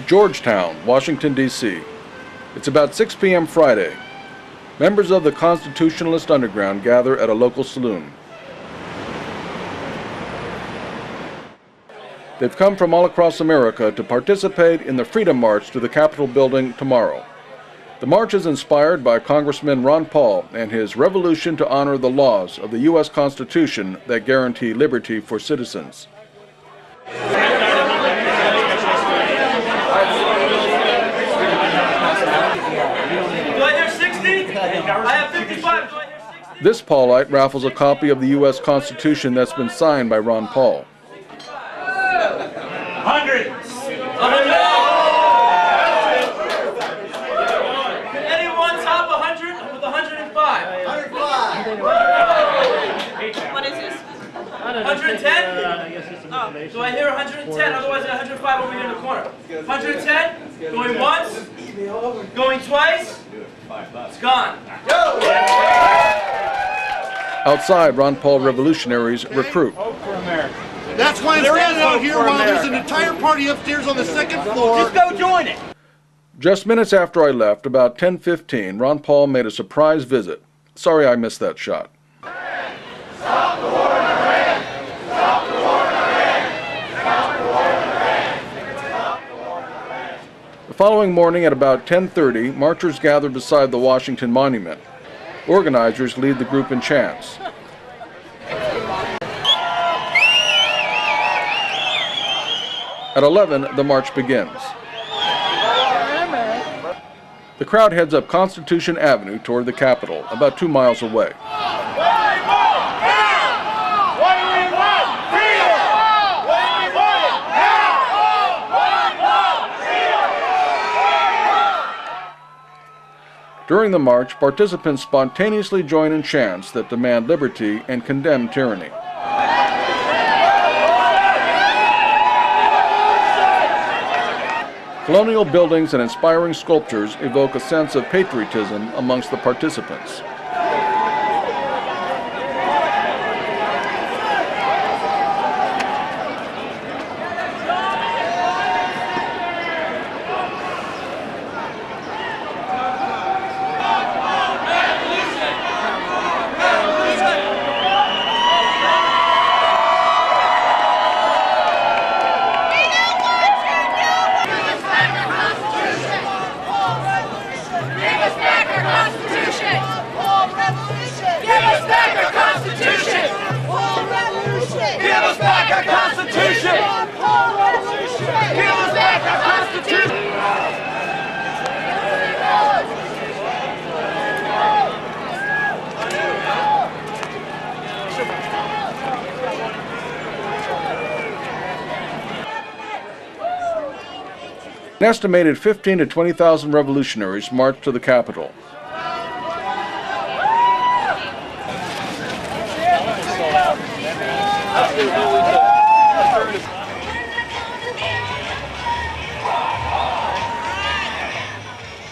Georgetown, Washington, D.C. It's about 6 p.m. Friday. Members of the Constitutionalist Underground gather at a local saloon. They've come from all across America to participate in the Freedom March to the Capitol building tomorrow. The march is inspired by Congressman Ron Paul and his revolution to honor the laws of the U.S. Constitution that guarantee liberty for citizens. This Paulite raffles a copy of the U.S. Constitution that's been signed by Ron Paul. 100! Can anyone top 100 with 105? 105! What is this? 110? Oh. Do I hear 110? Otherwise I have 105 over here in the corner. 110? Going once? Going twice? It's gone. Outside, Ron Paul revolutionaries recruit. That's why I'm standing out here while there's an entire party upstairs on the second floor. Just go join it. Just minutes after I left, about 10:15, Ron Paul made a surprise visit. Sorry I missed that shot. Stop the war in Iran! Stop the war in Iran! Stop the war in Iran! Stop the war in Iran! The following morning at about 10:30, marchers gathered beside the Washington Monument. Organizers lead the group in chants. At 11, the march begins. The crowd heads up Constitution Avenue toward the Capitol, about 2 miles away. During the march, participants spontaneously join in chants that demand liberty and condemn tyranny. Colonial buildings and inspiring sculptures evoke a sense of patriotism amongst the participants. An estimated 15,000 to 20,000 revolutionaries marched to the Capitol.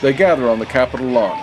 They gather on the Capitol lawn.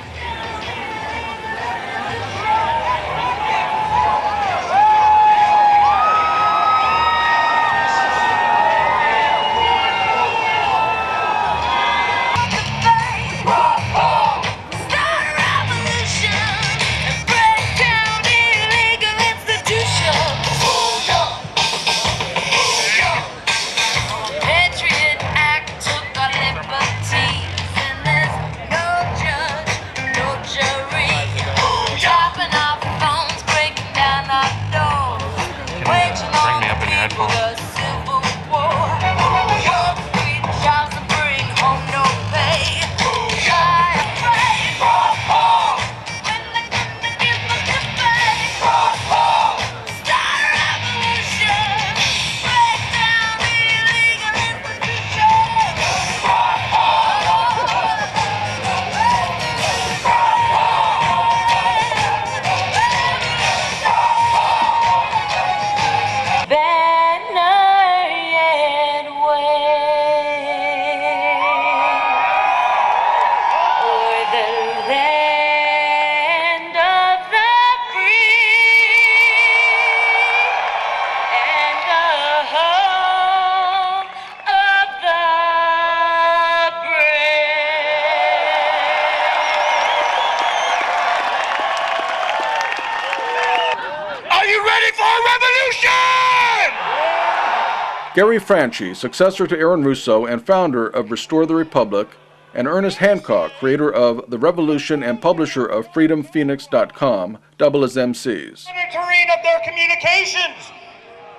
Gary Franchi, successor to Aaron Russo and founder of Restore the Republic, and Ernest Hancock, creator of The Revolution and publisher of FreedomPhoenix.com, double as MCs. Monitoring of their communications,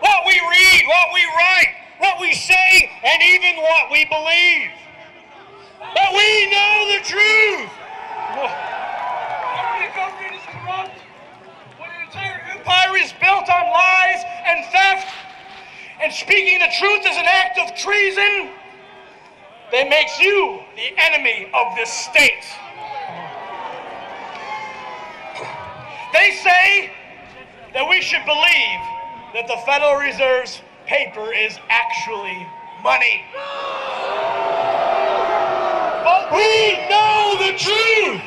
what we read, what we write, what we say, and even what we believe. But we know the truth. Our government is corrupt. When an entire empire is built on lies and theft, and speaking the truth is an act of treason, that makes you the enemy of this state. They say that we should believe that the Federal Reserve's paper is actually money. But we know the truth.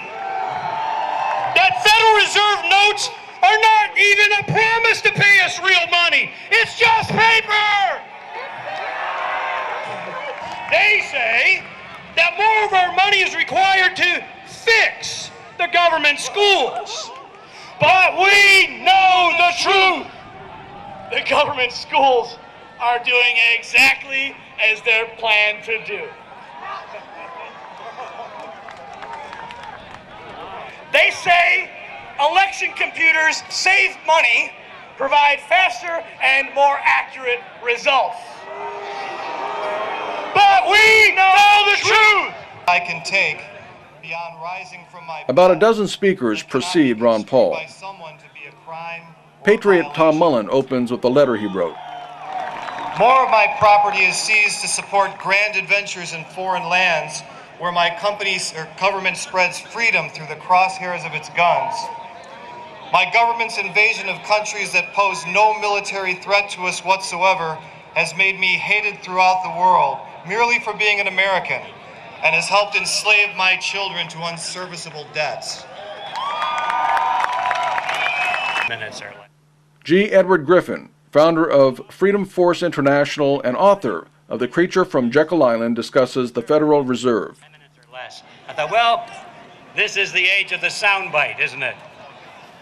That Federal Reserve notes are not even a promise to pay us real money. It's just paper. They say that more of our money is required to fix the government schools. But we know the truth. The government schools are doing exactly as they're planned to do. They say election computers save money, provide faster and more accurate results. But we know the truth. I can take beyond rising from my About a dozen speakers precede Ron Paul. by someone to be a crime or Patriot Tom violation. Mullen opens with a letter he wrote. More of my property is seized to support grand adventures in foreign lands where my company's or government spreads freedom through the crosshairs of its guns. My government's invasion of countries that pose no military threat to us whatsoever has made me hated throughout the world merely for being an American, and has helped enslave my children to unserviceable debts. G. Edward Griffin, founder of Freedom Force International and author of The Creature from Jekyll Island, discusses the Federal Reserve. I thought, well, this is the age of the soundbite, isn't it?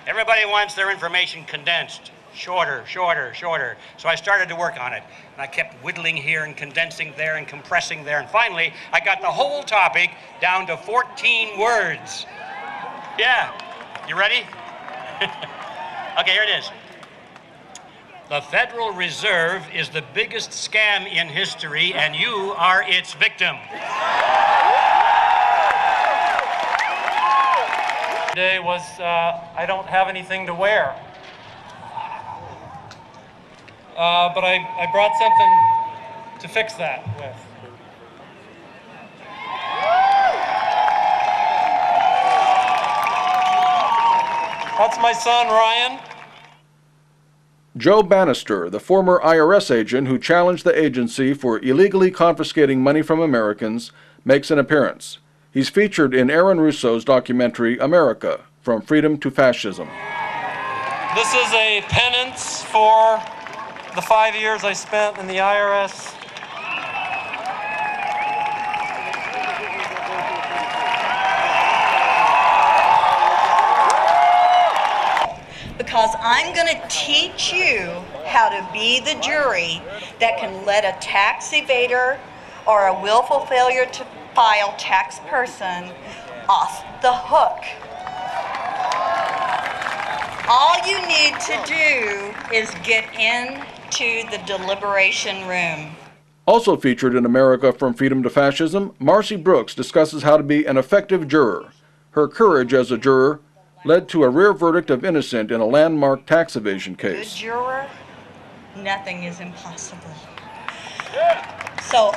Everybody wants their information condensed, shorter, shorter, shorter. So I started to work on it. And I kept whittling here and condensing there and compressing there. And finally, I got the whole topic down to 14 words. Yeah. You ready? Okay, here it is. The Federal Reserve is the biggest scam in history, and you are its victim. Today was, I don't have anything to wear. But I brought something to fix that with. That's my son, Ryan. Joe Bannister, the former IRS agent who challenged the agency for illegally confiscating money from Americans, makes an appearance. He's featured in Aaron Russo's documentary, America, From Freedom to Fascism. This is a penance for the 5 years I spent in the IRS. Because I'm going to teach you how to be the jury that can let a tax evader or a willful failure to file tax person off the hook. All you need to do is get into the deliberation room. Also featured in America From Freedom to Fascism, Marcy Brooks discusses how to be an effective juror. Her courage as a juror led to a rear verdict of innocent in a landmark tax evasion case. Good juror, nothing is impossible. So